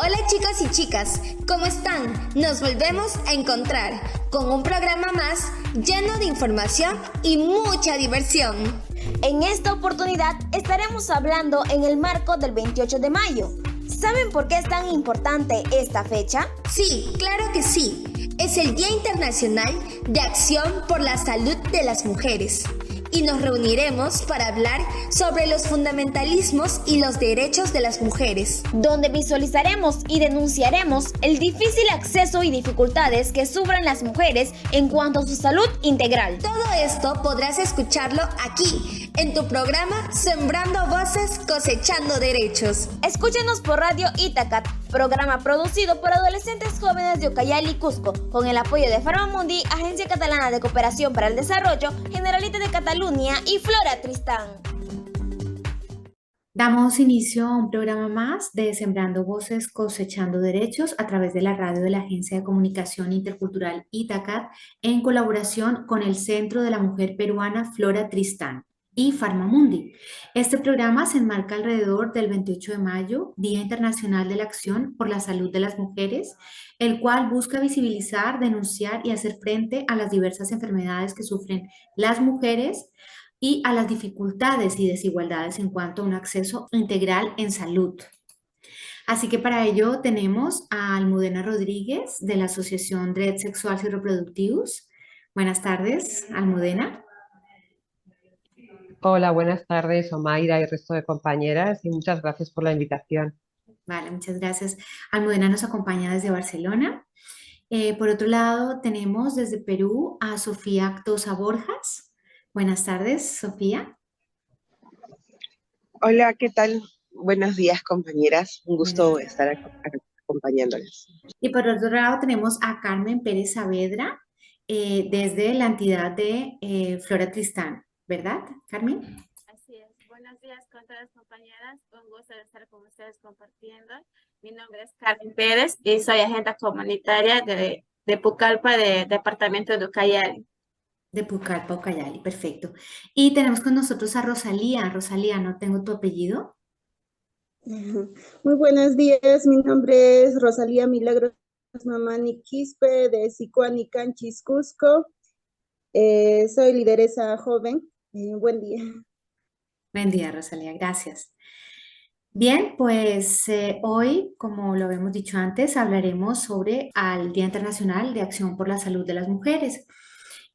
Hola chicos y chicas, ¿cómo están? Nos volvemos a encontrar con un programa más lleno de información y mucha diversión. En esta oportunidad estaremos hablando en el marco del 28 de mayo. ¿Saben por qué es tan importante esta fecha? Sí, claro que sí. Es el Día Internacional de Acción por la Salud de las Mujeres. Y nos reuniremos para hablar sobre los fundamentalismos y los derechos de las mujeres, donde visualizaremos y denunciaremos el difícil acceso y dificultades que sufren las mujeres en cuanto a su salud integral. Todo esto podrás escucharlo aquí, en tu programa Sembrando Voces, Cosechando Derechos. Escúchanos por Radio Itacat, programa producido por adolescentes jóvenes de Ucayali, Cusco, con el apoyo de Farmamundi, Agencia Catalana de Cooperación para el Desarrollo, Generalitat de Cataluña y Flora Tristán. Damos inicio a un programa más de Sembrando Voces, Cosechando Derechos a través de la radio de la Agencia de Comunicación Intercultural Itacat en colaboración con el Centro de la Mujer Peruana Flora Tristán y Farmamundi. Este programa se enmarca alrededor del 28 de mayo, Día Internacional de la Acción por la Salud de las Mujeres, el cual busca visibilizar, denunciar y hacer frente a las diversas enfermedades que sufren las mujeres y a las dificultades y desigualdades en cuanto a un acceso integral en salud. Así que para ello tenemos a Almudena Rodríguez de la Asociación Drets Sexuals y Reproductivos. Buenas tardes, Almudena. Hola, buenas tardes, Omaira y el resto de compañeras, y muchas gracias por la invitación. Vale, muchas gracias. Almudena nos acompaña desde Barcelona. Por otro lado, tenemos desde Perú a Sofía Actosa Borjas. Buenas tardes, Sofía. Hola, ¿qué tal? Buenos días, compañeras. Un gusto estar acompañándoles. Y por otro lado tenemos a Carmen Pérez Saavedra desde la entidad de Flora Tristán, ¿verdad, Carmen? Así es. Buenos días con todas las compañeras. Un gusto de estar con ustedes compartiendo. Mi nombre es Carmen Pérez y soy agente comunitaria de Pucallpa, de departamento de Ucayali. De Pucallpa, Ucayali, perfecto. Y tenemos con nosotros a Rosalía. Rosalía, ¿no tengo tu apellido? Muy buenos días, mi nombre es Rosalía Milagros Mamani Quispe de Sicuani Canchis, Cusco. Soy lideresa joven. Buen día. Buen día, Rosalía, gracias. Bien, pues hoy, como lo habíamos dicho antes, hablaremos sobre el Día Internacional de Acción por la Salud de las Mujeres.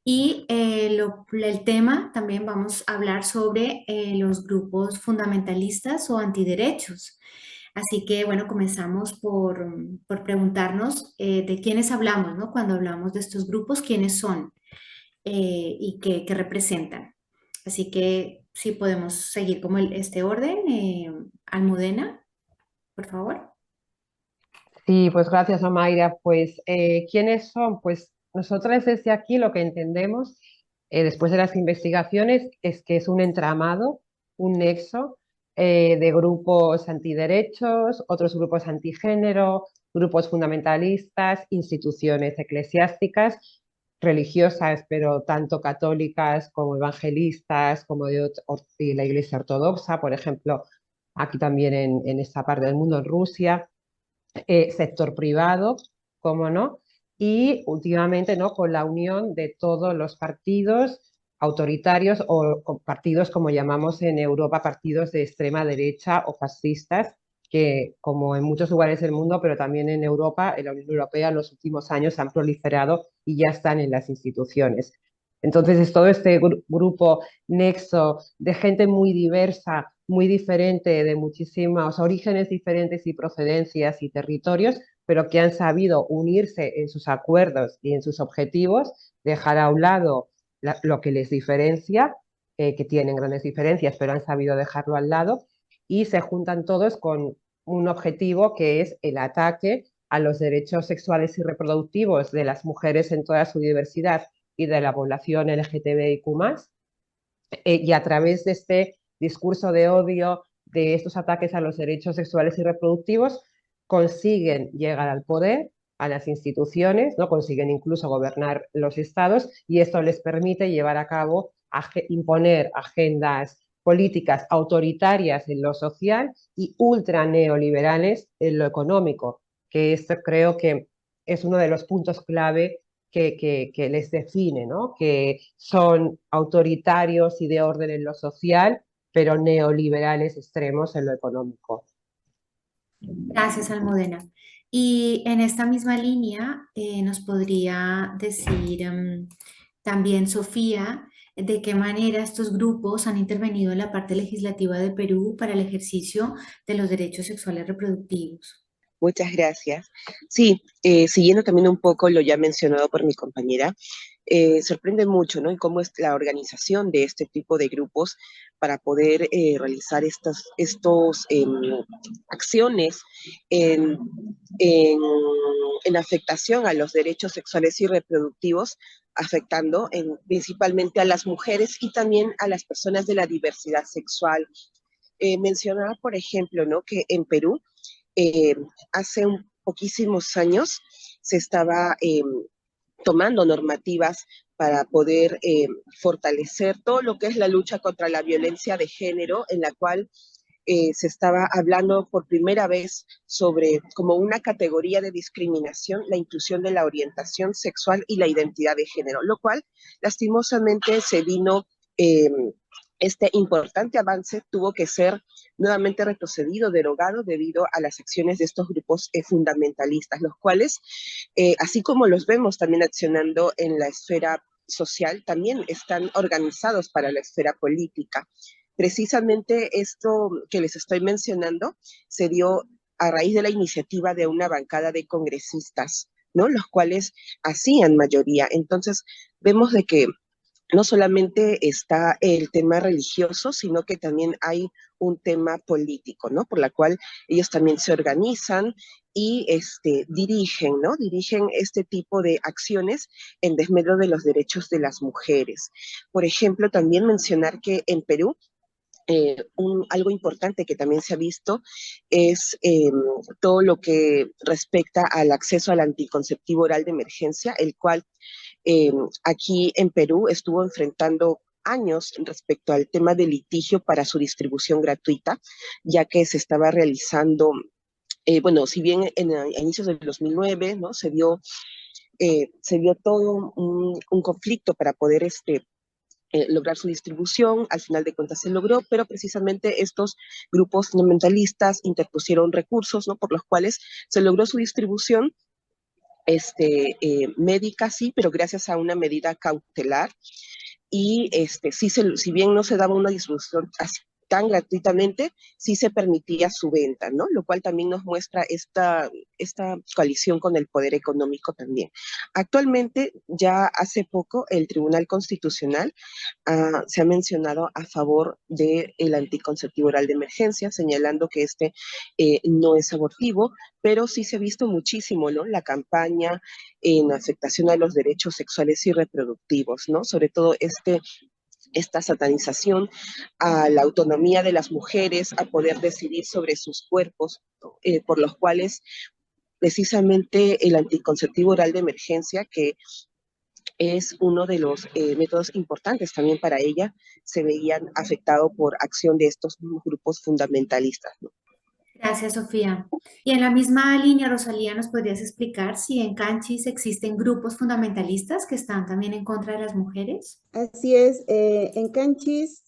Y el tema también vamos a hablar sobre los grupos fundamentalistas o antiderechos. Así que, bueno, comenzamos por preguntarnos de quiénes hablamos, ¿no? Cuando hablamos de estos grupos, ¿quiénes son y qué representan? Así que, sí, podemos seguir como este orden. Almudena, por favor. Sí, pues gracias, Omaira. Pues, ¿quiénes son? Pues nosotras desde aquí lo que entendemos, después de las investigaciones, es que es un entramado, un nexo de grupos antiderechos, otros grupos antigénero, grupos fundamentalistas, instituciones eclesiásticas, religiosas, pero tanto católicas como evangelistas, como de la Iglesia Ortodoxa, por ejemplo, aquí también en esta parte del mundo, en Rusia. Sector privado, cómo no, y últimamente, ¿no?, con la unión de todos los partidos autoritarios o partidos, como llamamos en Europa, partidos de extrema derecha o fascistas, que como en muchos lugares del mundo, pero también en Europa, en la Unión Europea, en los últimos años han proliferado y ya están en las instituciones. Entonces es todo este grupo nexo de gente muy diversa, muy diferente, de muchísimos orígenes diferentes y procedencias y territorios, pero que han sabido unirse en sus acuerdos y en sus objetivos, dejar a un lado lo que les diferencia, que tienen grandes diferencias, pero han sabido dejarlo al lado, y se juntan todos con un objetivo que es el ataque a los derechos sexuales y reproductivos de las mujeres en toda su diversidad y de la población LGTBIQ+, y a través de este discurso de odio, de estos ataques a los derechos sexuales y reproductivos, consiguen llegar al poder, a las instituciones, ¿no? Consiguen incluso gobernar los estados, y esto les permite llevar a cabo, imponer agendas políticas autoritarias en lo social y ultra neoliberales en lo económico, que esto creo que es uno de los puntos clave que les define, ¿no? Que son autoritarios y de orden en lo social, pero neoliberales extremos en lo económico. Gracias, Almudena. Y en esta misma línea, nos podría decir también Sofía, de qué manera estos grupos han intervenido en la parte legislativa de Perú para el ejercicio de los derechos sexuales reproductivos. Muchas gracias. Sí, siguiendo también un poco lo ya mencionado por mi compañera, sorprende mucho, ¿no? Y cómo es la organización de este tipo de grupos para poder realizar acciones en, en, en afectación a los derechos sexuales y reproductivos, afectando principalmente a las mujeres y también a las personas de la diversidad sexual. Mencionaba, por ejemplo, ¿no? Que en Perú, eh, hace poquísimos años se estaba tomando normativas para poder fortalecer todo lo que es la lucha contra la violencia de género, en la cual se estaba hablando por primera vez sobre como una categoría de discriminación, la inclusión de la orientación sexual y la identidad de género, lo cual lastimosamente se vino, este importante avance tuvo que ser nuevamente retrocedido, derogado debido a las acciones de estos grupos fundamentalistas, los cuales, así como los vemos también accionando en la esfera social, también están organizados para la esfera política. Precisamente esto que les estoy mencionando se dio a raíz de la iniciativa de una bancada de congresistas, ¿no? Los cuales hacían mayoría. Entonces, vemos de que no solamente está el tema religioso, sino que también hay un tema político, ¿no? Por la cual ellos también se organizan y dirigen, ¿no? Dirigen este tipo de acciones en desmedro de los derechos de las mujeres. Por ejemplo, también mencionar que en Perú, algo importante que también se ha visto es todo lo que respecta al acceso al anticonceptivo oral de emergencia, el cual eh, aquí en Perú estuvo enfrentando años respecto al tema del litigio para su distribución gratuita, ya que se estaba realizando, bueno, si bien a inicios del 2009, ¿no? Se vio todo un conflicto para poder lograr su distribución, al final de cuentas se logró, pero precisamente estos grupos fundamentalistas interpusieron recursos, ¿no? Por los cuales se logró su distribución médica, sí, pero gracias a una medida cautelar. Y si bien no se daba una distribución tan gratuitamente, sí se permitía su venta, ¿no? Lo cual también nos muestra esta coalición con el poder económico también. Actualmente, ya hace poco, el Tribunal Constitucional se ha mencionado a favor del anticonceptivo oral de emergencia, señalando que no es abortivo, pero sí se ha visto muchísimo, ¿no? La campaña en afectación a los derechos sexuales y reproductivos, ¿no? Sobre todo esta satanización a la autonomía de las mujeres, a poder decidir sobre sus cuerpos, por los cuales precisamente el anticonceptivo oral de emergencia, que es uno de los métodos importantes también para ella, se veían afectados por acción de estos grupos fundamentalistas, ¿no? Gracias, Sofía. Y en la misma línea, Rosalía, ¿nos podrías explicar si en Canchis existen grupos fundamentalistas que están también en contra de las mujeres? Así es, en Canchis,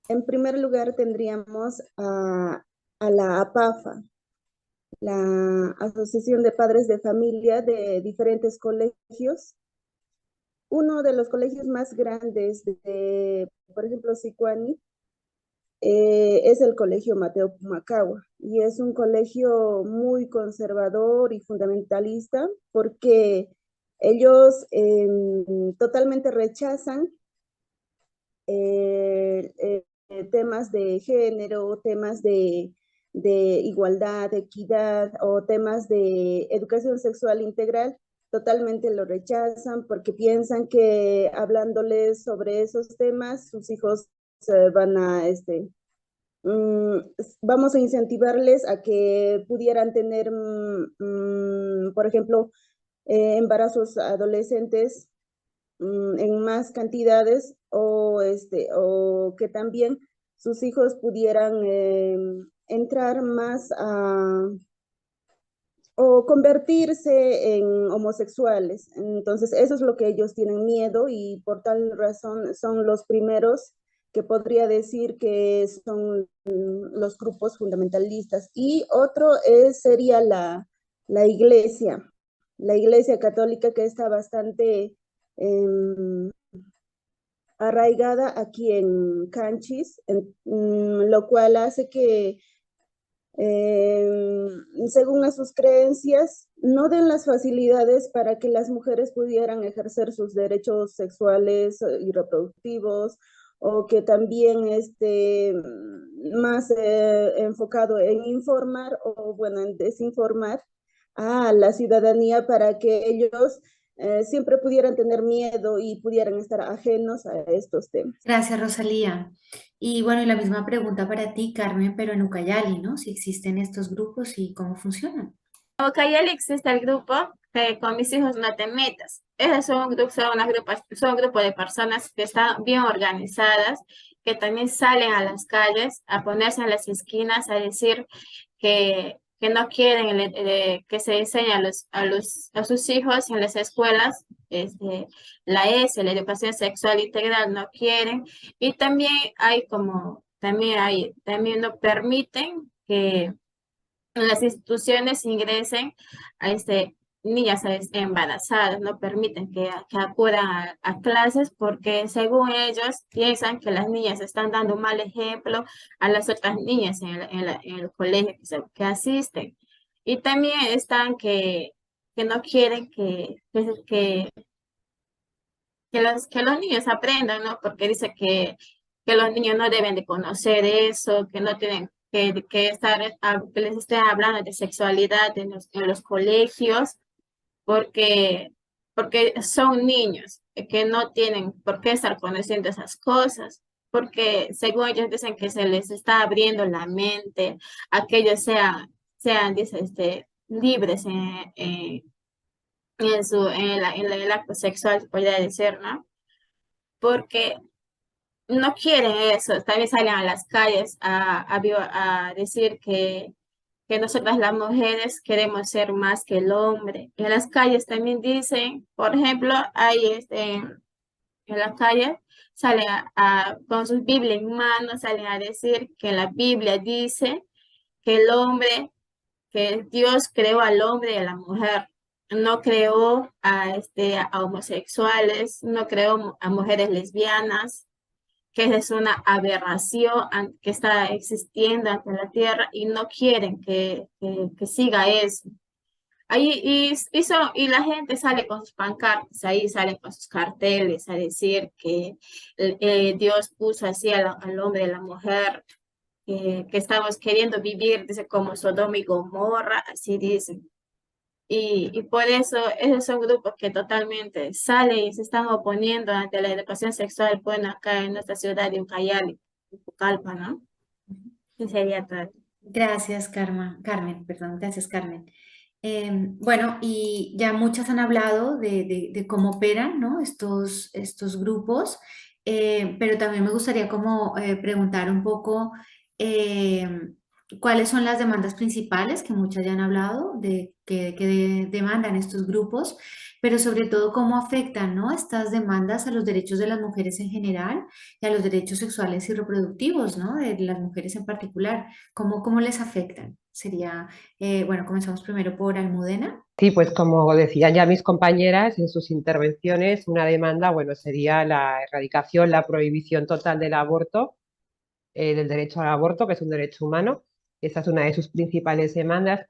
en primer lugar tendríamos a la APAFA, la Asociación de Padres de Familia de diferentes colegios. Uno de los colegios más grandes por ejemplo, Sicuani, es el Colegio Mateo Pumacahua, y es un colegio muy conservador y fundamentalista porque ellos totalmente rechazan temas de género, temas de igualdad, equidad o temas de educación sexual integral. Totalmente lo rechazan porque piensan que hablándoles sobre esos temas, sus hijos van a, vamos a incentivarles a que pudieran tener, por ejemplo, embarazos adolescentes en más cantidades, o que también sus hijos pudieran entrar más o convertirse en homosexuales. Entonces, eso es lo que ellos tienen miedo y por tal razón son los primeros que podría decir que son los grupos fundamentalistas. Y otro sería la iglesia católica, que está bastante arraigada aquí en Canchis, lo cual hace que según a sus creencias, no den las facilidades para que las mujeres pudieran ejercer sus derechos sexuales y reproductivos, o que también esté más enfocado en informar o, bueno, en desinformar a la ciudadanía para que ellos siempre pudieran tener miedo y pudieran estar ajenos a estos temas. Gracias, Rosalía. Y bueno, y la misma pregunta para ti, Carmen, pero en Ucayali, ¿no? Si existen estos grupos y cómo funcionan. En Ucayali existe el grupo Con mis hijos no te metas. Esos son un grupo de personas que están bien organizadas, que también salen a las calles a ponerse en las esquinas a decir que no quieren que se enseñe a sus hijos en las escuelas la la educación sexual integral, no quieren. Y también también no permiten que en las instituciones ingresen a niñas embarazadas, no permiten que acudan a clases porque según ellos piensan que las niñas están dando un mal ejemplo a las otras niñas en el colegio que asisten. Y también están que no quieren que los niños aprendan, ¿no? Porque dice que los niños no deben de conocer eso, que no tienen que les estén hablando de sexualidad en los colegios, porque, porque son niños que no tienen por qué estar conociendo esas cosas, porque según ellos dicen que se les está abriendo la mente a que ellos sean dice, libres en el acto sexual, se podría decir, ¿no? Porque no quieren eso, también salen a las calles a decir que nosotras las mujeres queremos ser más que el hombre. En las calles también dicen, por ejemplo, en la calle salen con sus Biblias en mano, salen a decir que la Biblia dice que el hombre, que Dios creó al hombre y a la mujer. No creó a homosexuales, no creó a mujeres lesbianas, que es una aberración que está existiendo ante la tierra y no quieren que siga eso. Ahí, y la gente sale con sus pancartas, ahí salen con sus carteles a decir que Dios puso así al hombre y a la mujer, que estamos queriendo vivir, dice, como Sodoma y Gomorra, así dicen. Y por eso esos son grupos que totalmente salen y se están oponiendo ante la educación sexual, bueno, acá en nuestra ciudad de Ucayali, Pucallpa, ¿no? Y sería todo. Gracias, Carmen, perdón, gracias, Carmen. Bueno, y ya muchas han hablado de cómo operan, ¿no? estos grupos, pero también me gustaría como preguntar un poco cuáles son las demandas principales, que muchas ya han hablado, de que demandan estos grupos, pero sobre todo cómo afectan, ¿no? estas demandas a los derechos de las mujeres en general y a los derechos sexuales y reproductivos, ¿no? De las mujeres en particular. ¿Cómo les afectan? Sería, bueno, comenzamos primero por Almudena. Sí, pues como decían ya mis compañeras en sus intervenciones, una demanda, bueno, sería la erradicación, la prohibición total del aborto, del derecho al aborto, que es un derecho humano. Esa es una de sus principales demandas.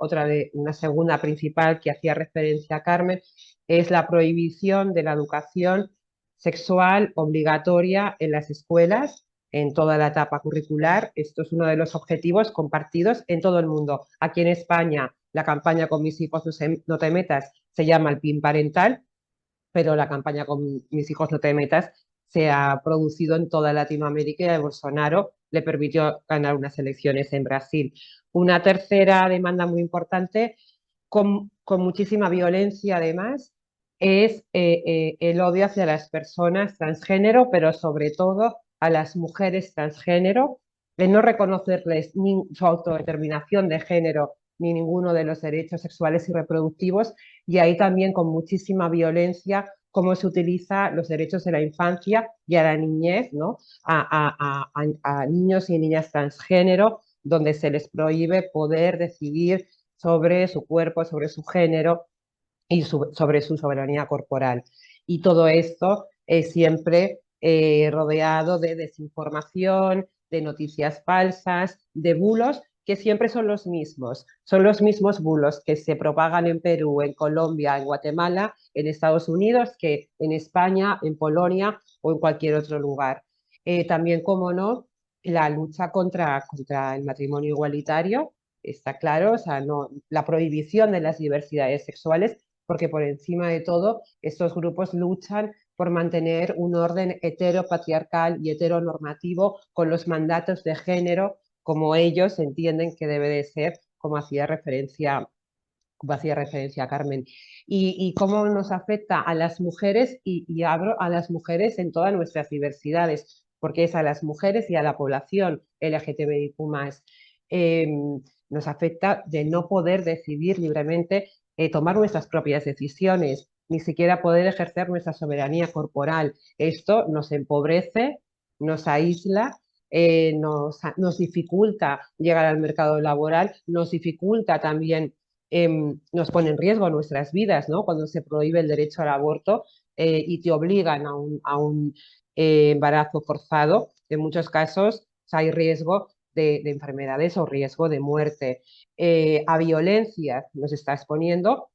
Una segunda principal que hacía referencia a Carmen es la prohibición de la educación sexual obligatoria en las escuelas, en toda la etapa curricular. Esto es uno de los objetivos compartidos en todo el mundo. Aquí en España, la campaña Con mis hijos no te metas se llama el PIN parental, pero la campaña Con mis hijos no te metas se ha producido en toda Latinoamérica y a Bolsonaro le permitió ganar unas elecciones en Brasil. Una tercera demanda muy importante, con muchísima violencia además, es el odio hacia las personas transgénero, pero sobre todo a las mujeres transgénero, en no reconocerles ni su autodeterminación de género ni ninguno de los derechos sexuales y reproductivos, y ahí también con muchísima violencia cómo se utiliza los derechos de la infancia y a la niñez, ¿no? A niños y niñas transgénero, donde se les prohíbe poder decidir sobre su cuerpo, sobre su género y sobre su soberanía corporal. Y todo esto es siempre rodeado de desinformación, de noticias falsas, de bulos que siempre son los mismos bulos que se propagan en Perú, en Colombia, en Guatemala, en Estados Unidos, que en España, en Polonia o en cualquier otro lugar. También, como no, la lucha contra el matrimonio igualitario, está claro, o sea, no, la prohibición de las diversidades sexuales, porque por encima de todo estos grupos luchan por mantener un orden heteropatriarcal y heteronormativo con los mandatos de género como ellos entienden que debe de ser, como hacía referencia Carmen. Y cómo nos afecta a las mujeres, y abro a las mujeres en todas nuestras diversidades, porque es a las mujeres y a la población LGTBIQ+. Eh, Nos afecta de no poder decidir libremente, tomar nuestras propias decisiones, ni siquiera poder ejercer nuestra soberanía corporal. Esto nos empobrece, nos aísla, nos dificulta llegar al mercado laboral, nos dificulta también, nos pone en riesgo nuestras vidas, ¿no? Cuando se prohíbe el derecho al aborto y te obligan a un embarazo forzado, en muchos casos hay riesgo de enfermedades o riesgo de muerte. A violencia nos está exponiendo,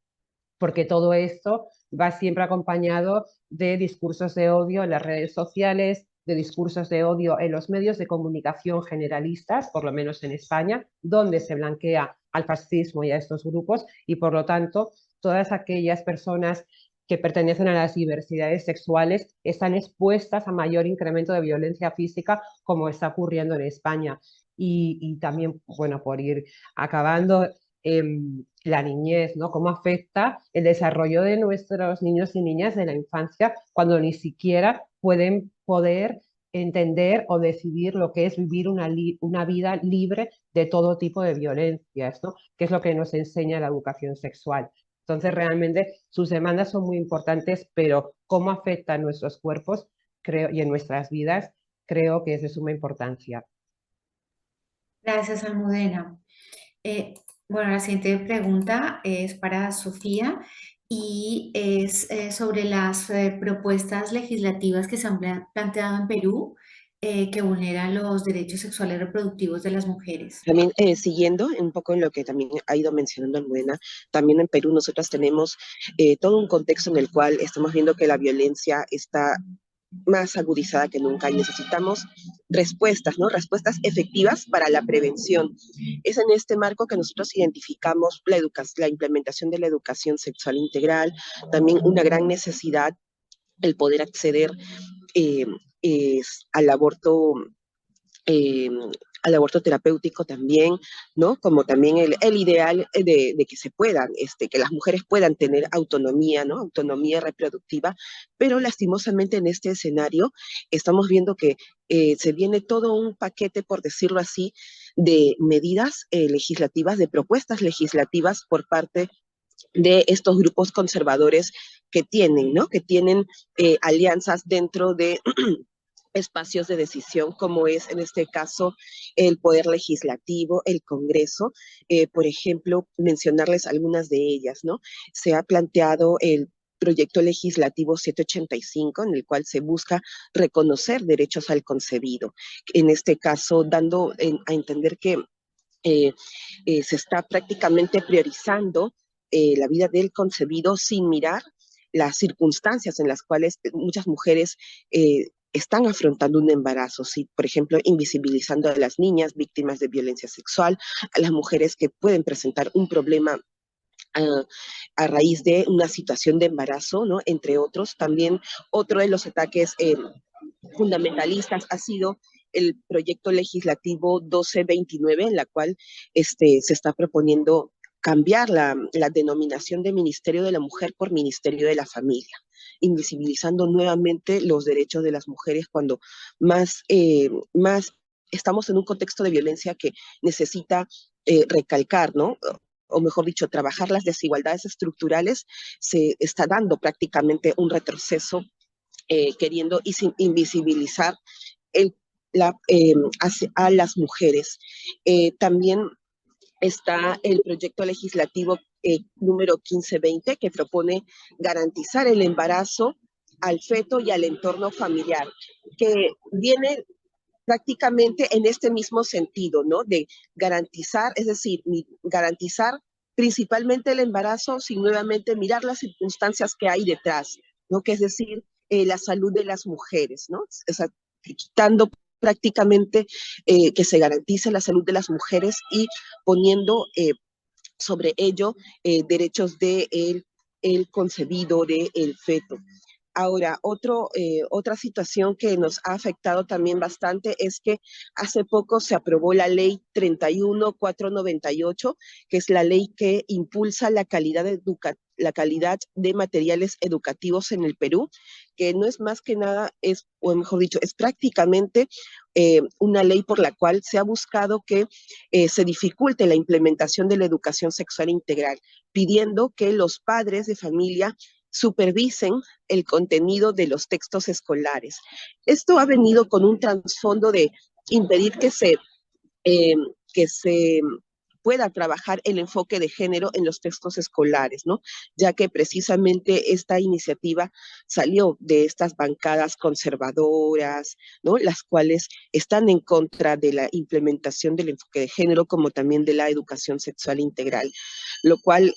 porque todo esto va siempre acompañado de discursos de odio en las redes sociales, de discursos de odio en los medios de comunicación generalistas, por lo menos en España, donde se blanquea al fascismo y a estos grupos, y por lo tanto todas aquellas personas que pertenecen a las diversidades sexuales están expuestas a mayor incremento de violencia física, como está ocurriendo en España. Y también, bueno, por ir acabando, la niñez, ¿no? Cómo afecta el desarrollo de nuestros niños y niñas de la infancia cuando ni siquiera pueden poder entender o decidir lo que es vivir una vida libre de todo tipo de violencias, ¿no? Que es lo que nos enseña la educación sexual. Entonces, realmente sus demandas son muy importantes, pero cómo afectan nuestros cuerpos, creo, y en nuestras vidas, creo que es de suma importancia. Gracias, Almudena. Eh, bueno, la siguiente pregunta es para Sofía y es sobre las propuestas legislativas que se han planteado en Perú que vulneran los derechos sexuales reproductivos de las mujeres. También siguiendo un poco en lo que también ha ido mencionando Almudena, también en Perú nosotras tenemos todo un contexto en el cual estamos viendo que la violencia está más agudizada que nunca y necesitamos respuestas, ¿no? Respuestas efectivas para la prevención. Es en este marco que nosotros identificamos la implementación de la educación sexual integral, también una gran necesidad el poder acceder eh, al aborto eh, al aborto terapéutico también, ¿no? Como también el ideal de que se puedan, que las mujeres puedan tener autonomía, ¿no? Autonomía reproductiva, pero lastimosamente en este escenario estamos viendo que se viene todo un paquete, por decirlo así, de medidas legislativas, de propuestas legislativas por parte de estos grupos conservadores que tienen, ¿no? Que tienen alianzas dentro de espacios de decisión, como es en este caso el Poder Legislativo, el Congreso. Por ejemplo, mencionarles algunas de ellas, ¿no? Se ha planteado el proyecto legislativo 785, en el cual se busca reconocer derechos al concebido. En este caso, dando a entender que se está prácticamente priorizando la vida del concebido sin mirar las circunstancias en las cuales muchas mujeres están afrontando un embarazo, ¿sí? Por ejemplo, invisibilizando a las niñas víctimas de violencia sexual, a las mujeres que pueden presentar un problema a raíz de una situación de embarazo, ¿no? Entre otros. También otro de los ataques fundamentalistas ha sido el proyecto legislativo 1229, en la cual se está proponiendo cambiar la denominación de Ministerio de la Mujer por Ministerio de la Familia, invisibilizando nuevamente los derechos de las mujeres cuando más estamos en un contexto de violencia que necesita recalcar, ¿no? O mejor dicho, trabajar las desigualdades estructurales, se está dando prácticamente un retroceso queriendo invisibilizar el, a las mujeres. También está el proyecto legislativo número 1520 que propone garantizar el embarazo al feto y al entorno familiar, que viene prácticamente en este mismo sentido, ¿no? De garantizar, es decir, garantizar principalmente el embarazo sin nuevamente mirar las circunstancias que hay detrás, ¿no? Que es decir, la salud de las mujeres, ¿no? O sea, quitando prácticamente que se garantice la salud de las mujeres y poniendo sobre ello derechos de el concebido, de el feto. Ahora, otra situación que nos ha afectado también bastante es que hace poco se aprobó la ley 31498, que es la ley que impulsa la calidad de materiales educativos en el Perú, que no es más que nada, o mejor dicho, es prácticamente una ley por la cual se ha buscado que se dificulte la implementación de la educación sexual integral, pidiendo que los padres de familia supervisen el contenido de los textos escolares. Esto ha venido con un trasfondo de impedir que se pueda trabajar el enfoque de género en los textos escolares, ¿no? Ya que precisamente esta iniciativa salió de estas bancadas conservadoras, ¿no? Las cuales están en contra de la implementación del enfoque de género, como también de la educación sexual integral, lo cual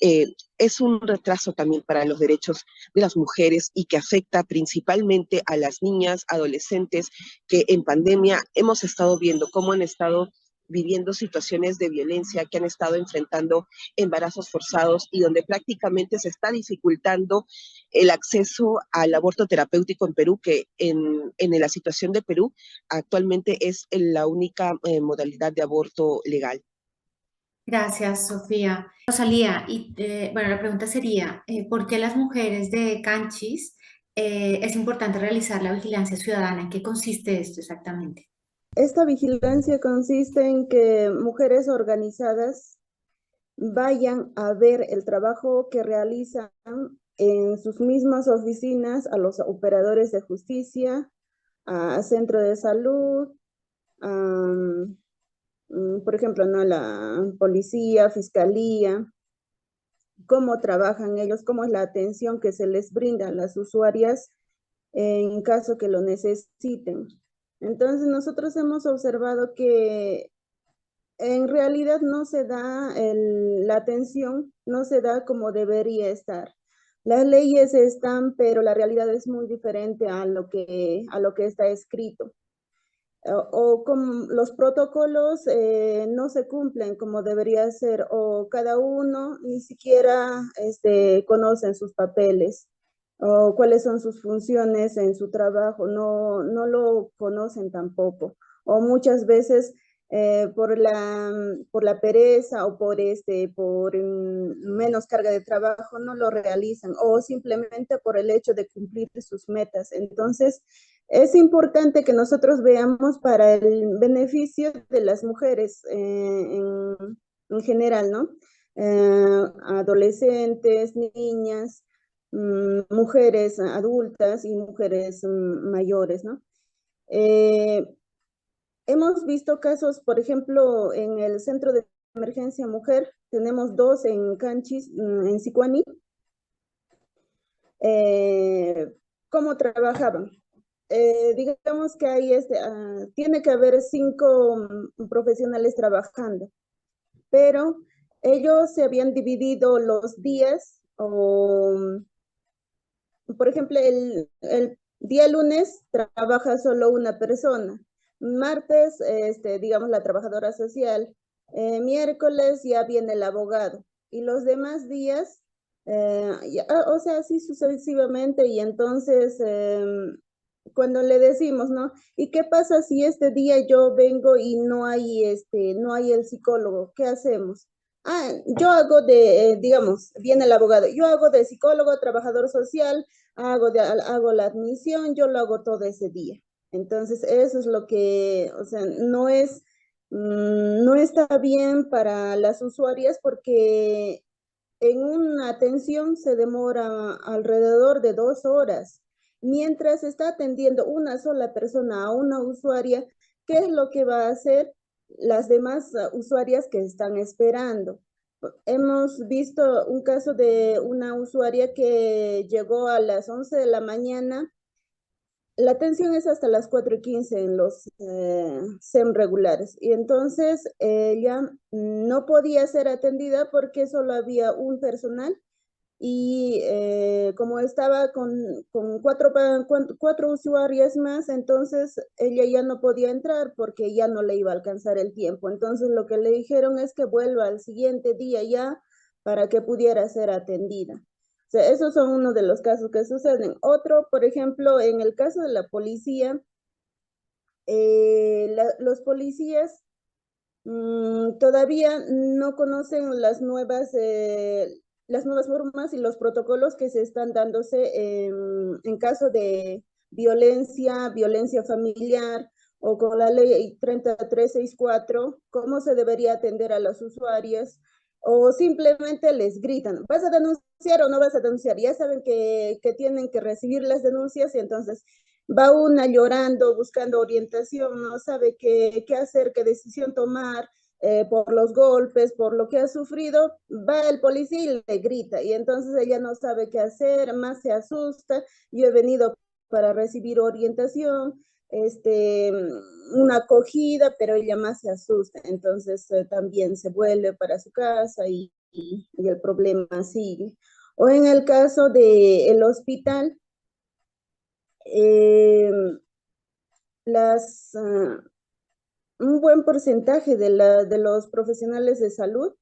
es un retraso también para los derechos de las mujeres y que afecta principalmente a las niñas, adolescentes, que en pandemia hemos estado viendo cómo han estado viviendo situaciones de violencia, que han estado enfrentando embarazos forzados y donde prácticamente se está dificultando el acceso al aborto terapéutico en Perú, que en la situación de Perú actualmente es la única modalidad de aborto legal. Gracias, Sofía. Rosalía, y bueno, la pregunta sería, ¿por qué las mujeres de Canchis es importante realizar la vigilancia ciudadana? ¿En qué consiste esto exactamente? Esta vigilancia consiste en que mujeres organizadas vayan a ver el trabajo que realizan en sus mismas oficinas a los operadores de justicia, a centro de salud, por ejemplo, ¿no? La policía, fiscalía, cómo trabajan ellos, cómo es la atención que se les brinda a las usuarias en caso que lo necesiten. Entonces, nosotros hemos observado que en realidad no se da la atención, no se da como debería estar. Las leyes están, pero la realidad es muy diferente a lo que está escrito. O como los protocolos no se cumplen como debería ser, o cada uno ni siquiera conocen sus papeles o cuáles son sus funciones en su trabajo, no lo conocen tampoco. O muchas veces por la pereza o por menos carga de trabajo no lo realizan, o simplemente por el hecho de cumplir sus metas. Entonces, es importante que nosotros veamos para el beneficio de las mujeres en general, ¿no? Adolescentes, niñas, mujeres adultas y mujeres mayores, ¿no? Hemos visto casos, por ejemplo, en el Centro de Emergencia Mujer, tenemos 2 en Canchis, en Sicuani. ¿Cómo trabajaban? Digamos que hay tiene que haber 5 profesionales trabajando, pero ellos se habían dividido los días, por ejemplo, el día lunes trabaja solo una persona, martes, digamos, la trabajadora social, miércoles ya viene el abogado, y los demás días, o sea, así sucesivamente, y entonces cuando le decimos, ¿no? ¿Y qué pasa si este día yo vengo y no hay el psicólogo? ¿Qué hacemos? Yo hago digamos, viene el abogado, yo hago de psicólogo, trabajador social, hago la admisión, yo lo hago todo ese día. Entonces, eso es lo que, o sea, no está bien para las usuarias porque en una atención se demora alrededor de 2 horas. Mientras está atendiendo una sola persona a una usuaria, ¿qué es lo que va a hacer las demás usuarias que están esperando? Hemos visto un caso de una usuaria que llegó a las 11 de la mañana. La atención es hasta las 4:15 en los SEM regulares y entonces ella no podía ser atendida porque solo había un personal y como estaba con cuatro usuarias más, entonces ella ya no podía entrar porque ya no le iba a alcanzar el tiempo. Entonces lo que le dijeron es que vuelva al siguiente día ya para que pudiera ser atendida. O sea, esos son uno de los casos que suceden. Otro, por ejemplo, en el caso de la policía, los policías todavía no conocen las nuevas formas y los protocolos que se están dándose en caso de violencia familiar o con la ley 3364, cómo se debería atender a las usuarias o simplemente les gritan, ¿vas a denunciar o no vas a denunciar? Ya saben que tienen que recibir las denuncias y entonces va una llorando, buscando orientación, no sabe qué hacer, qué decisión tomar por los golpes, por lo que ha sufrido, va el policía y le grita y entonces ella no sabe qué hacer, más se asusta. Yo he venido para recibir orientación, una acogida, pero ella más se asusta, entonces también se vuelve para su casa y el problema sigue. O en el caso del hospital, un buen porcentaje de los profesionales de salud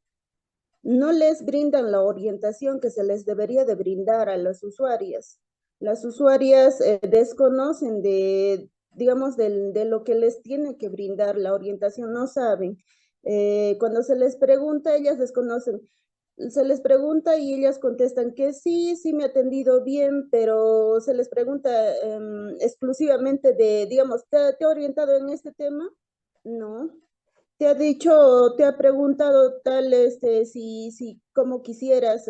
no les brindan la orientación que se les debería de brindar a las usuarias. Las usuarias desconocen digamos, de lo que les tiene que brindar la orientación, no saben. Cuando se les pregunta, ellas desconocen. Se les pregunta y ellas contestan que sí, sí me ha atendido bien, pero se les pregunta exclusivamente digamos, ¿te ha orientado en este tema? No. ¿Te ha dicho, te ha preguntado tal, si cómo quisieras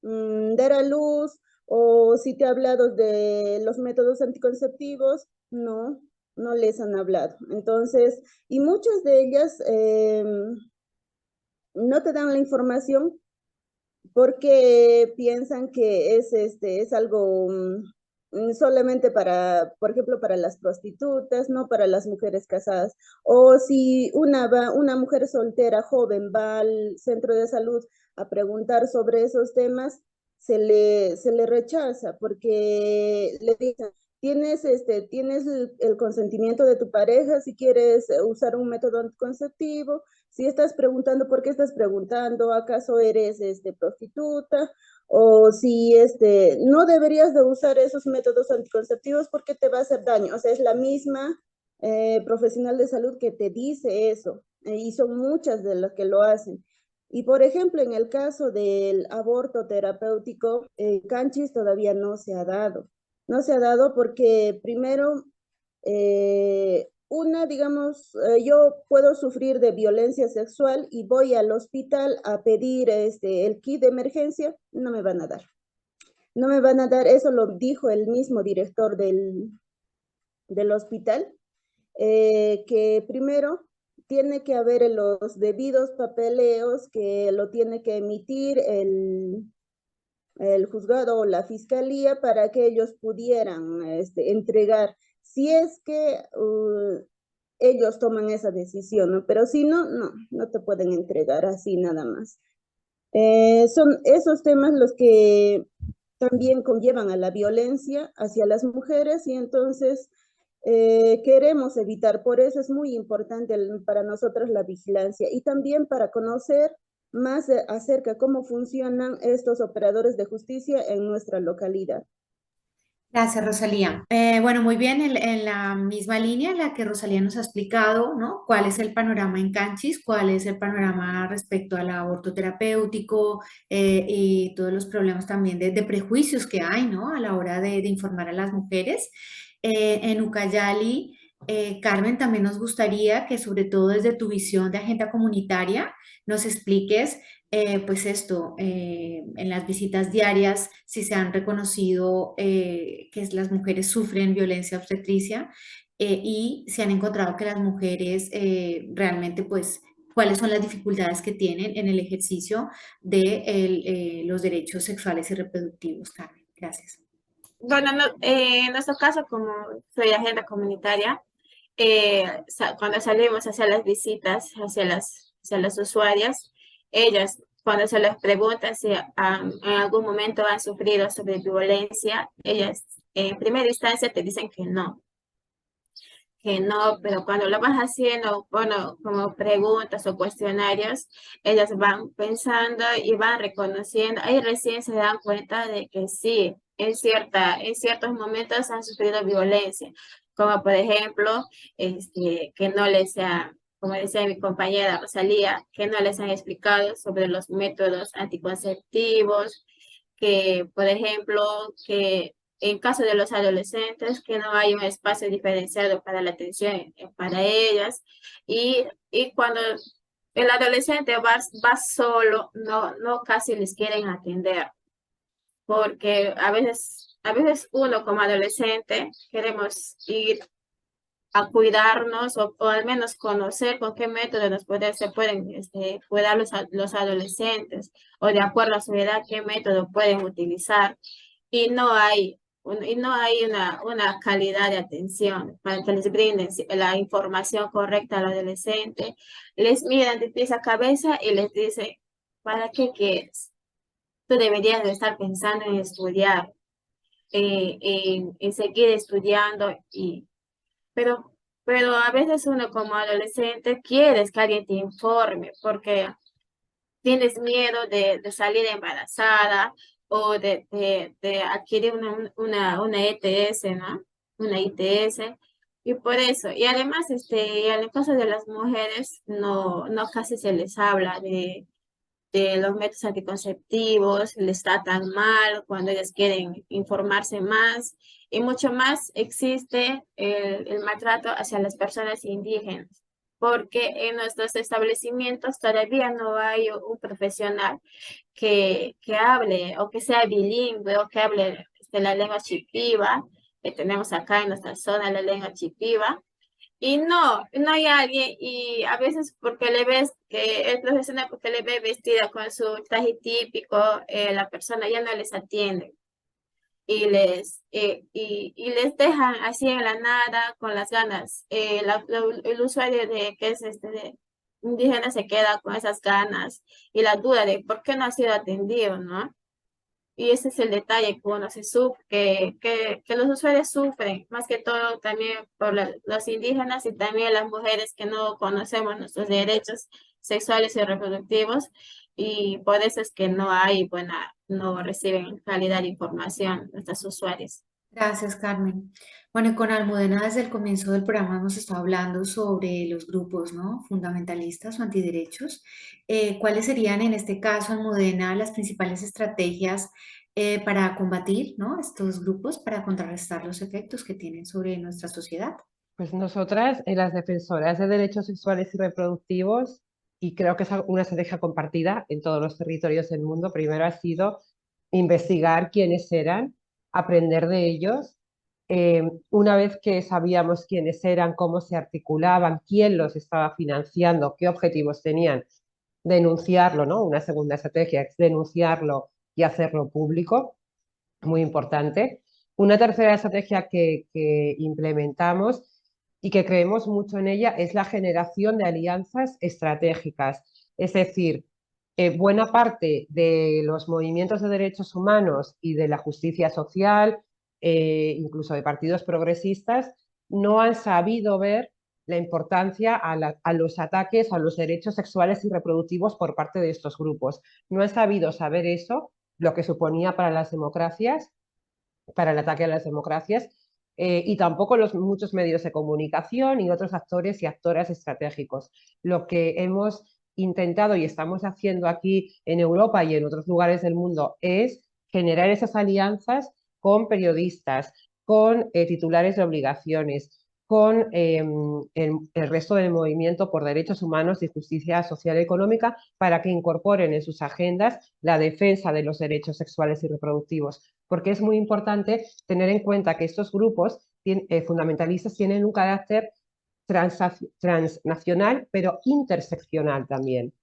dar a luz o si te ha hablado de los métodos anticonceptivos? No, no les han hablado. Entonces, y muchas de ellas no te dan la información porque piensan que es algo solamente para, por ejemplo, para las prostitutas, no para las mujeres casadas. O si una mujer soltera, joven, va al centro de salud a preguntar sobre esos temas, se le rechaza porque le dicen, tienes el consentimiento de tu pareja si quieres usar un método anticonceptivo. Si estás preguntando, ¿por qué estás preguntando? ¿Acaso eres prostituta? O si no deberías de usar esos métodos anticonceptivos porque te va a hacer daño. O sea, es la misma profesional de salud que te dice eso. Y son muchas de las que lo hacen. Y por ejemplo, en el caso del aborto terapéutico, Canchis todavía no se ha dado. No se ha dado porque primero, digamos, yo puedo sufrir de violencia sexual y voy al hospital a pedir el kit de emergencia, no me van a dar. No me van a dar, eso lo dijo el mismo director del hospital, que primero tiene que haber los debidos papeleos que lo tiene que emitir el juzgado o la fiscalía para que ellos pudieran entregar, si es que ellos toman esa decisión, ¿no? Pero si no, no te pueden entregar así nada más. Son esos temas los que también conllevan a la violencia hacia las mujeres y entonces queremos evitar. Por eso es muy importante para nosotros la vigilancia y también para conocer más acerca de cómo funcionan estos operadores de justicia en nuestra localidad. Gracias, Rosalía. Bueno, muy bien, en la misma línea en la que Rosalía nos ha explicado, ¿no? ¿Cuál es el panorama en Canchis? ¿Cuál es el panorama respecto al aborto terapéutico y todos los problemas también de prejuicios que hay, ¿no? A la hora de informar a las mujeres. En Ucayali, Carmen, también nos gustaría que sobre todo desde tu visión de agenda comunitaria nos expliques, pues esto, en las visitas diarias, si se han reconocido que las mujeres sufren violencia obstetricia y si han encontrado que las mujeres realmente, pues, cuáles son las dificultades que tienen en el ejercicio de los derechos sexuales y reproductivos, Carmen. Gracias. Bueno, en nuestro caso, como soy agenda comunitaria, cuando salimos hacia las visitas, hacia las usuarias, ellas, cuando se les pregunta si en algún momento han sufrido sobre violencia, ellas en primera instancia te dicen que no, pero cuando lo vas haciendo, bueno, como preguntas o cuestionarios, ellas van pensando y van reconociendo, ahí recién se dan cuenta de que sí, en ciertos momentos han sufrido violencia, como por ejemplo, que no les ha, como decía mi compañera Rosalía, que no les han explicado sobre los métodos anticonceptivos, que por ejemplo, que en caso de los adolescentes, que no hay un espacio diferenciado para la atención para ellas. Y cuando el adolescente va solo, no casi les quieren atender, porque a veces uno como adolescente queremos ir a cuidarnos o al menos conocer con qué método se pueden cuidar los adolescentes o de acuerdo a su edad qué método pueden utilizar y no hay una calidad de atención para que les brinden la información correcta al adolescente. Les miran de pies a cabeza y les dicen, ¿para qué quieres? Tú deberías de estar pensando en estudiar, en seguir estudiando, pero, pero a veces uno como adolescente quieres que alguien te informe porque tienes miedo de salir embarazada o de adquirir una ETS, ¿no? Una ITS. Y por eso, y además, en el caso de las mujeres, no casi se les habla de los métodos anticonceptivos, les tratan mal cuando ellas quieren informarse más. Y mucho más existe el maltrato hacia las personas indígenas, porque en nuestros establecimientos todavía no hay un profesional que hable o que sea bilingüe o que hable la lengua chipiva, que tenemos acá en nuestra zona la lengua chipiva. Y no hay alguien, y a veces porque le ves que el profesional, porque le ve vestida con su traje típico, la persona ya no les atiende y les dejan así en la nada con las ganas. El usuario que es de indígena se queda con esas ganas y la duda de por qué no ha sido atendido, ¿no? Y ese es el detalle que uno que los usuarios sufren, más que todo también por los indígenas y también las mujeres que no conocemos nuestros derechos sexuales y reproductivos, y por eso es que no reciben calidad de información nuestros usuarios. Gracias, Carmen. Bueno, y con Almudena desde el comienzo del programa hemos estado hablando sobre los grupos, ¿no? Fundamentalistas o antiderechos. ¿Cuáles serían en este caso, Almudena, las principales estrategias para combatir, ¿no? Estos grupos, para contrarrestar los efectos que tienen sobre nuestra sociedad? Pues nosotras, las defensoras de derechos sexuales y reproductivos, y creo que es una estrategia compartida en todos los territorios del mundo, primero ha sido investigar quiénes eran, aprender de ellos. Una vez que sabíamos quiénes eran, cómo se articulaban, quién los estaba financiando, qué objetivos tenían, denunciarlo, ¿no? Una segunda estrategia es denunciarlo y hacerlo público, muy importante. Una tercera estrategia que implementamos y que creemos mucho en ella es la generación de alianzas estratégicas. Es decir, buena parte de los movimientos de derechos humanos y de la justicia social, incluso de partidos progresistas, no han sabido ver la importancia a los ataques a los derechos sexuales y reproductivos por parte de estos grupos. No han sabido saber eso, lo que suponía para las democracias, para el ataque a las democracias, y tampoco muchos medios de comunicación y otros actores y actoras estratégicos. Lo que hemos intentado y estamos haciendo aquí en Europa y en otros lugares del mundo es generar esas alianzas con periodistas, con titulares de obligaciones, con el resto del movimiento por derechos humanos y justicia social y económica, para que incorporen en sus agendas la defensa de los derechos sexuales y reproductivos, porque es muy importante tener en cuenta que estos grupos fundamentalistas tienen un carácter transnacional, pero interseccional también.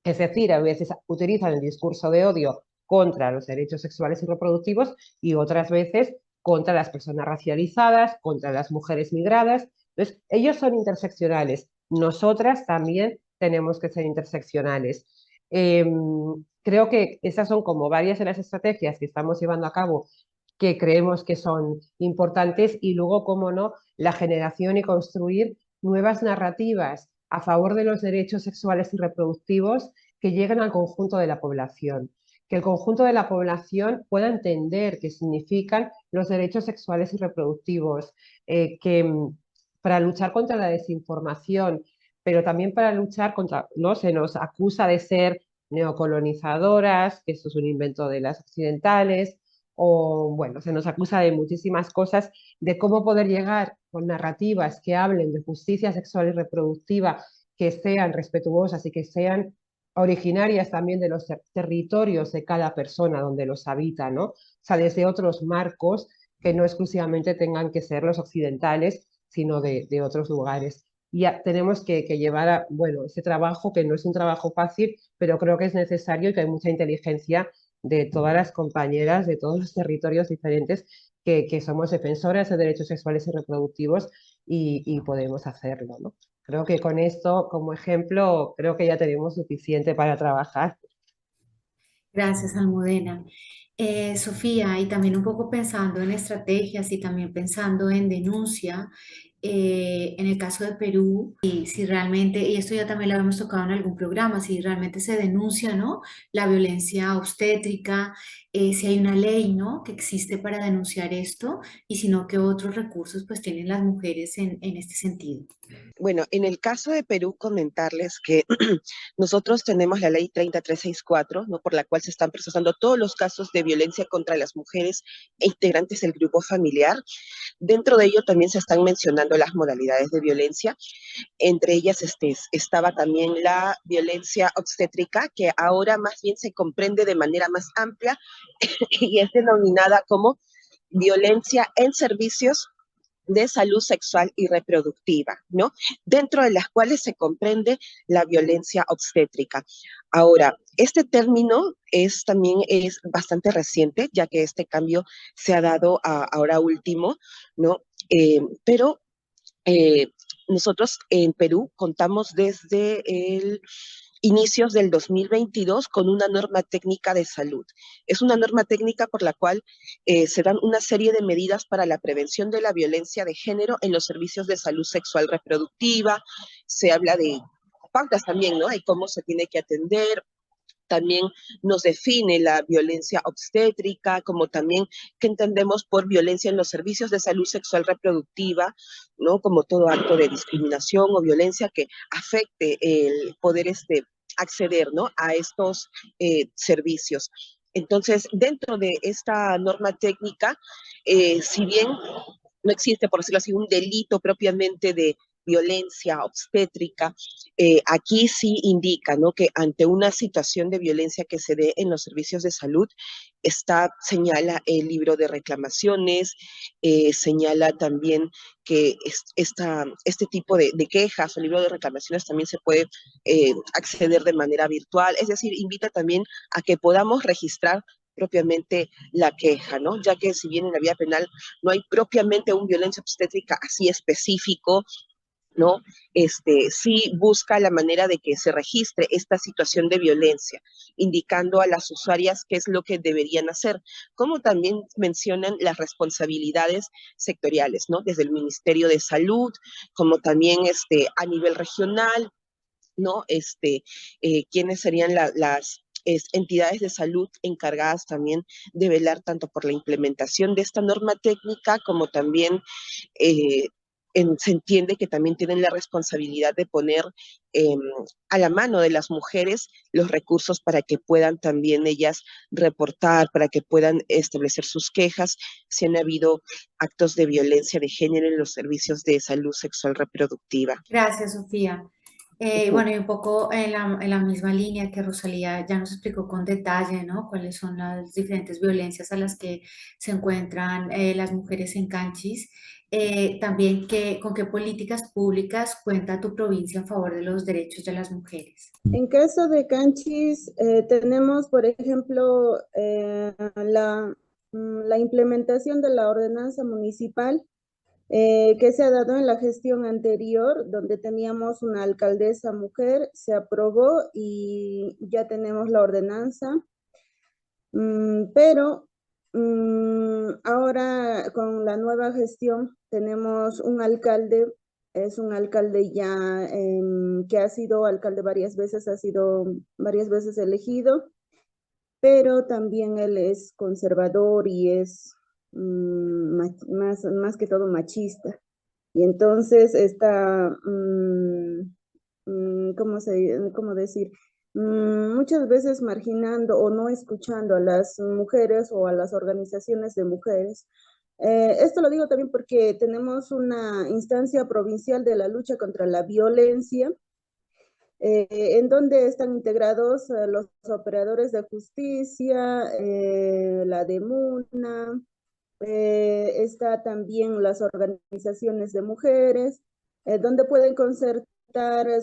Es decir, a veces utilizan el discurso de odio contra los derechos sexuales y reproductivos y otras veces contra las personas racializadas, contra las mujeres migradas. Entonces, ellos son interseccionales. Nosotras también tenemos que ser interseccionales. Creo que esas son como varias de las estrategias que estamos llevando a cabo que creemos que son importantes y luego, cómo no, la generación y construir nuevas narrativas a favor de los derechos sexuales y reproductivos que lleguen al conjunto de la población. Que el conjunto de la población pueda entender qué significan los derechos sexuales y reproductivos, para luchar contra la desinformación, pero también para luchar contra, ¿no? Se nos acusa de ser neocolonizadoras, que esto es un invento de las occidentales, o bueno, se nos acusa de muchísimas cosas, de cómo poder llegar con narrativas que hablen de justicia sexual y reproductiva, que sean respetuosas y que sean originarias también de los territorios de cada persona donde los habita, ¿no? O sea, desde otros marcos que no exclusivamente tengan que ser los occidentales, sino de otros lugares. Y tenemos que llevar a, bueno, ese trabajo, que no es un trabajo fácil, pero creo que es necesario y que hay mucha inteligencia de todas las compañeras de todos los territorios diferentes que somos defensoras de derechos sexuales y reproductivos y podemos hacerlo, ¿no? Creo que con esto, como ejemplo, creo que ya tenemos suficiente para trabajar. Gracias, Almudena. Sofía, y también un poco pensando en estrategias y también pensando en denuncia, en el caso de Perú, y si realmente, y esto ya también lo habíamos tocado en algún programa, si realmente se denuncia, ¿no? La violencia obstétrica, si hay una ley, ¿no? Que existe para denunciar esto, y si no, qué otros recursos pues tienen las mujeres en este sentido. Bueno, en el caso de Perú, comentarles que nosotros tenemos la ley 30364, ¿no? Por la cual se están procesando todos los casos de violencia contra las mujeres e integrantes del grupo familiar. Dentro de ello también se están mencionando las modalidades de violencia. Entre ellas estaba también la violencia obstétrica, que ahora más bien se comprende de manera más amplia y es denominada como violencia en servicios de salud sexual y reproductiva, ¿no? Dentro de las cuales se comprende la violencia obstétrica. Ahora, este término también es bastante reciente, ya que este cambio se ha dado ahora último, ¿no? Pero nosotros en Perú contamos desde inicios del 2022 con una norma técnica de salud. Es una norma técnica por la cual se dan una serie de medidas para la prevención de la violencia de género en los servicios de salud sexual reproductiva. Se habla de pautas también, ¿no? Y cómo se tiene que atender. También nos define la violencia obstétrica, como también qué entendemos por violencia en los servicios de salud sexual reproductiva, ¿no? Como todo acto de discriminación o violencia que afecte el poder acceder, ¿no? A estos servicios. Entonces, dentro de esta norma técnica, si bien no existe, por decirlo así, un delito propiamente de violencia obstétrica, aquí sí indica, ¿no? Que ante una situación de violencia que se dé en los servicios de salud, señala el libro de reclamaciones, señala también que este tipo de quejas o libro de reclamaciones también se puede acceder de manera virtual, es decir, invita también a que podamos registrar propiamente la queja, ¿no? Ya que si bien en la vía penal no hay propiamente un violencia obstétrica así específico, ¿no? Sí busca la manera de que se registre esta situación de violencia, indicando a las usuarias qué es lo que deberían hacer, como también mencionan las responsabilidades sectoriales, ¿no? Desde el Ministerio de Salud, como también a nivel regional, ¿no? Quiénes serían las entidades de salud encargadas también de velar tanto por la implementación de esta norma técnica como también se entiende que también tienen la responsabilidad de poner a la mano de las mujeres los recursos para que puedan también ellas reportar, para que puedan establecer sus quejas si han habido actos de violencia de género en los servicios de salud sexual reproductiva. Gracias, Sofía. Bueno, y un poco en la misma línea que Rosalía ya nos explicó con detalle, ¿no? Cuáles son las diferentes violencias a las que se encuentran las mujeres en Canchis. También, ¿con qué políticas públicas cuenta tu provincia en favor de los derechos de las mujeres? En caso de Canchis, tenemos, por ejemplo, la implementación de la ordenanza municipal que se ha dado en la gestión anterior, donde teníamos una alcaldesa mujer, se aprobó y ya tenemos la ordenanza, pero ahora con la nueva gestión tenemos un alcalde, es un alcalde ya que ha sido alcalde varias veces, ha sido varias veces elegido, pero también él es conservador y es más que todo machista. Y entonces está, ¿cómo decir? Muchas veces marginando o no escuchando a las mujeres o a las organizaciones de mujeres. Esto lo digo también porque tenemos una instancia provincial de la lucha contra la violencia, en donde están integrados los operadores de justicia, la DEMUNA, está también las organizaciones de mujeres, donde pueden concertar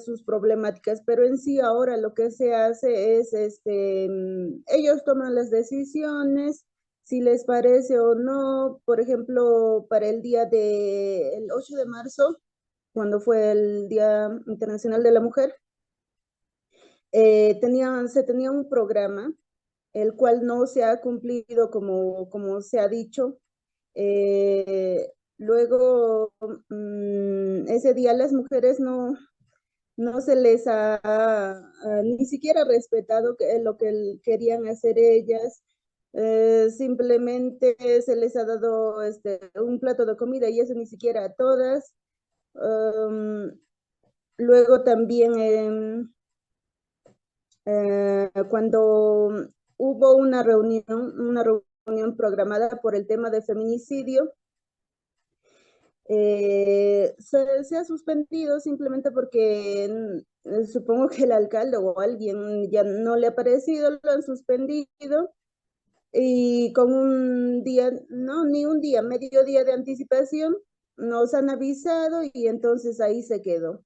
sus problemáticas, pero en sí ahora lo que se hace es, ellos toman las decisiones, si les parece o no. Por ejemplo, para el día del 8 de marzo, cuando fue el Día Internacional de la Mujer, se tenía un programa, el cual no se ha cumplido como se ha dicho. Luego, ese día las mujeres no se les ha ni siquiera respetado lo que querían hacer ellas. Simplemente se les ha dado un plato de comida y eso ni siquiera a todas. Luego también cuando hubo una reunión programada por el tema de feminicidio, se ha suspendido simplemente porque supongo que el alcalde o alguien ya no le ha parecido, lo han suspendido, y con un día, no, ni un día, medio día de anticipación, nos han avisado y entonces ahí se quedó.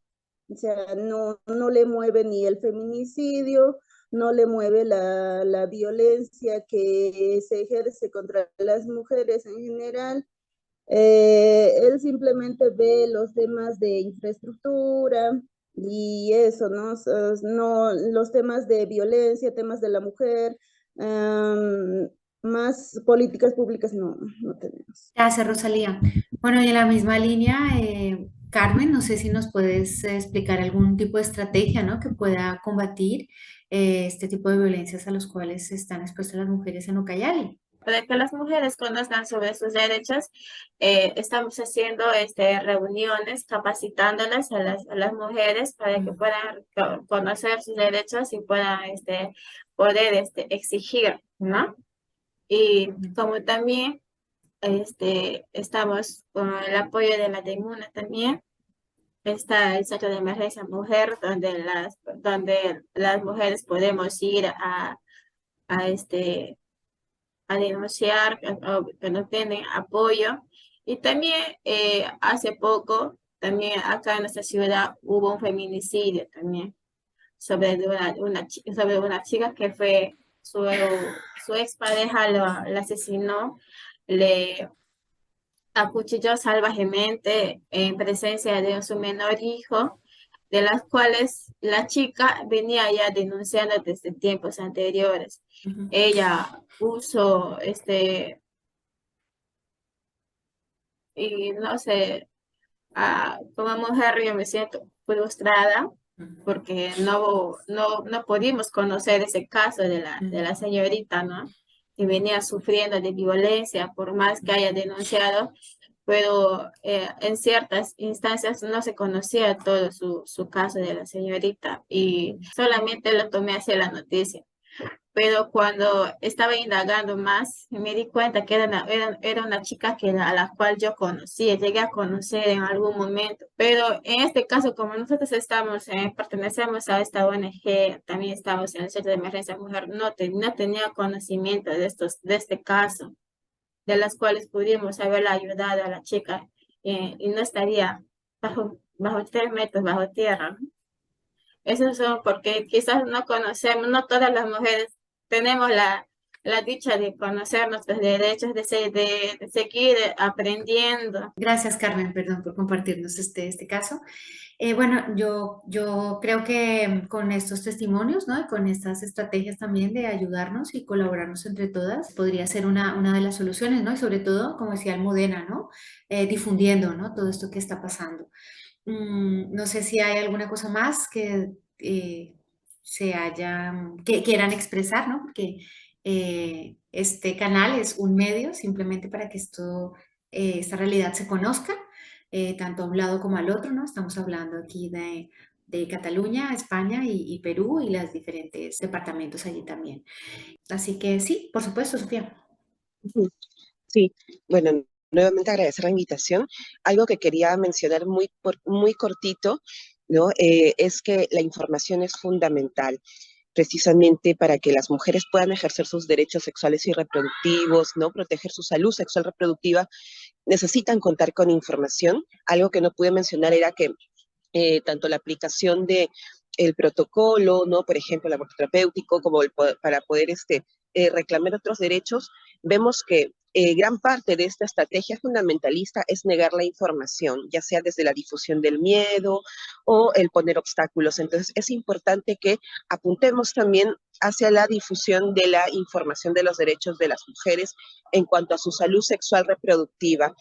O sea, no le mueve ni el feminicidio, no le mueve la violencia que se ejerce contra las mujeres en general. Él simplemente ve los temas de infraestructura y eso, ¿no? No, los temas de violencia, temas de la mujer, más políticas públicas no tenemos. Gracias, Rosalía. Bueno, y en la misma línea, Carmen, no sé si nos puedes explicar algún tipo de estrategia, ¿no? Que pueda combatir este tipo de violencias a los cuales están expuestas las mujeres en Ucayali. Para que las mujeres conozcan sobre sus derechos, estamos haciendo reuniones capacitándolas a las mujeres para que puedan conocer sus derechos y puedan poder exigir, ¿no? Y como también estamos con el apoyo de la DEMUNA también, está el Centro de Emergencia Mujer, donde las mujeres podemos ir a denunciar que no tienen apoyo. Y también hace poco, también acá en nuestra ciudad hubo un feminicidio también sobre una chica que fue su expareja la asesinó, le acuchilló salvajemente en presencia de su menor hijo, de las cuales la chica venía ya denunciando desde tiempos anteriores. Ella puso y no sé, como mujer yo me siento frustrada porque no pudimos conocer ese caso de la señorita, ¿no? Que venía sufriendo de violencia, por más que haya denunciado, pero en ciertas instancias no se conocía todo su caso de la señorita y solamente lo tomé hacia la noticia. Pero cuando estaba indagando más, me di cuenta que era una chica a la cual yo conocía, llegué a conocer en algún momento. Pero en este caso, como nosotros pertenecemos a esta ONG, también estamos en el Centro de Emergencia Mujer, no tenía conocimiento de este caso, de las cuales pudimos haberla ayudado a la chica y no estaría bajo 3 metros bajo tierra, ¿no? Eso son porque quizás no conocemos, no todas las mujeres tenemos la dicha de conocer nuestros derechos, de seguir aprendiendo. Gracias, Carmen, perdón por compartirnos este caso. Bueno, yo creo que con estos testimonios, ¿no? Y con estas estrategias también de ayudarnos y colaborarnos entre todas, podría ser una de las soluciones, ¿no? Y sobre todo, como decía Almudena, ¿no? Difundiendo, ¿no? Todo esto que está pasando. No sé si hay alguna cosa más que que quieran expresar, ¿no? Porque este canal es un medio simplemente para que esta realidad se conozca, tanto a un lado como al otro, ¿no? Estamos hablando aquí de Cataluña, España y Perú y los diferentes departamentos allí también. Así que sí, por supuesto, Sofía. Sí, bueno, nuevamente agradecer la invitación. Algo que quería mencionar muy cortito, ¿no? Es que la información es fundamental precisamente para que las mujeres puedan ejercer sus derechos sexuales y reproductivos, ¿no? Proteger su salud sexual reproductiva, necesitan contar con información. Algo que no pude mencionar era que tanto la aplicación de el protocolo, ¿no? Por ejemplo, el aborto terapéutico, como para poder reclamar otros derechos, vemos que gran parte de esta estrategia fundamentalista es negar la información, ya sea desde la difusión del miedo o el poner obstáculos. Entonces, es importante que apuntemos también hacia la difusión de la información de los derechos de las mujeres en cuanto a su salud sexual reproductiva.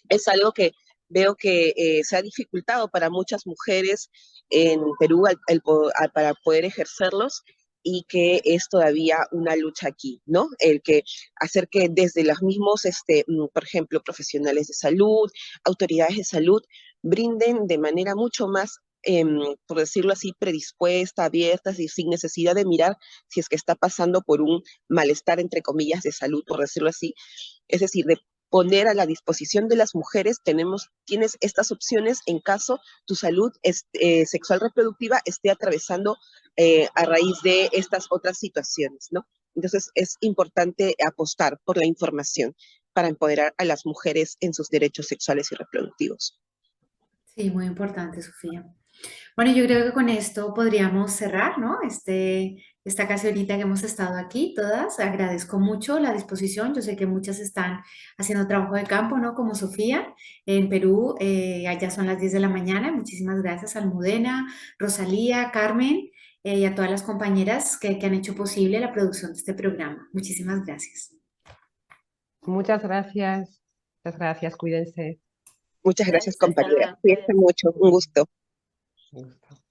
Es algo que veo que se ha dificultado para muchas mujeres en Perú para poder ejercerlos y que es todavía una lucha aquí, ¿no? El que hacer que desde los mismos, por ejemplo, profesionales de salud, autoridades de salud, brinden de manera mucho más, por decirlo así, predispuesta, abiertas y sin necesidad de mirar si es que está pasando por un malestar, entre comillas, de salud, por decirlo así. Es decir, de poner a la disposición de las mujeres, tienes estas opciones en caso tu salud sexual reproductiva esté atravesando a raíz de estas otras situaciones, ¿no? Entonces es importante apostar por la información para empoderar a las mujeres en sus derechos sexuales y reproductivos. Sí, muy importante, Sofía. Bueno, yo creo que con esto podríamos cerrar, ¿no? Esta casi horita que hemos estado aquí todas. Agradezco mucho la disposición. Yo sé que muchas están haciendo trabajo de campo, ¿no? Como Sofía en Perú. Allá son las 10 de la mañana. Muchísimas gracias a Almudena, Rosalía, Carmen y a todas las compañeras que han hecho posible la producción de este programa. Muchísimas gracias. Muchas gracias. Muchas gracias. Cuídense. Muchas gracias, Hasta compañera. luego. Cuídense mucho. Un gusto. Un gusto.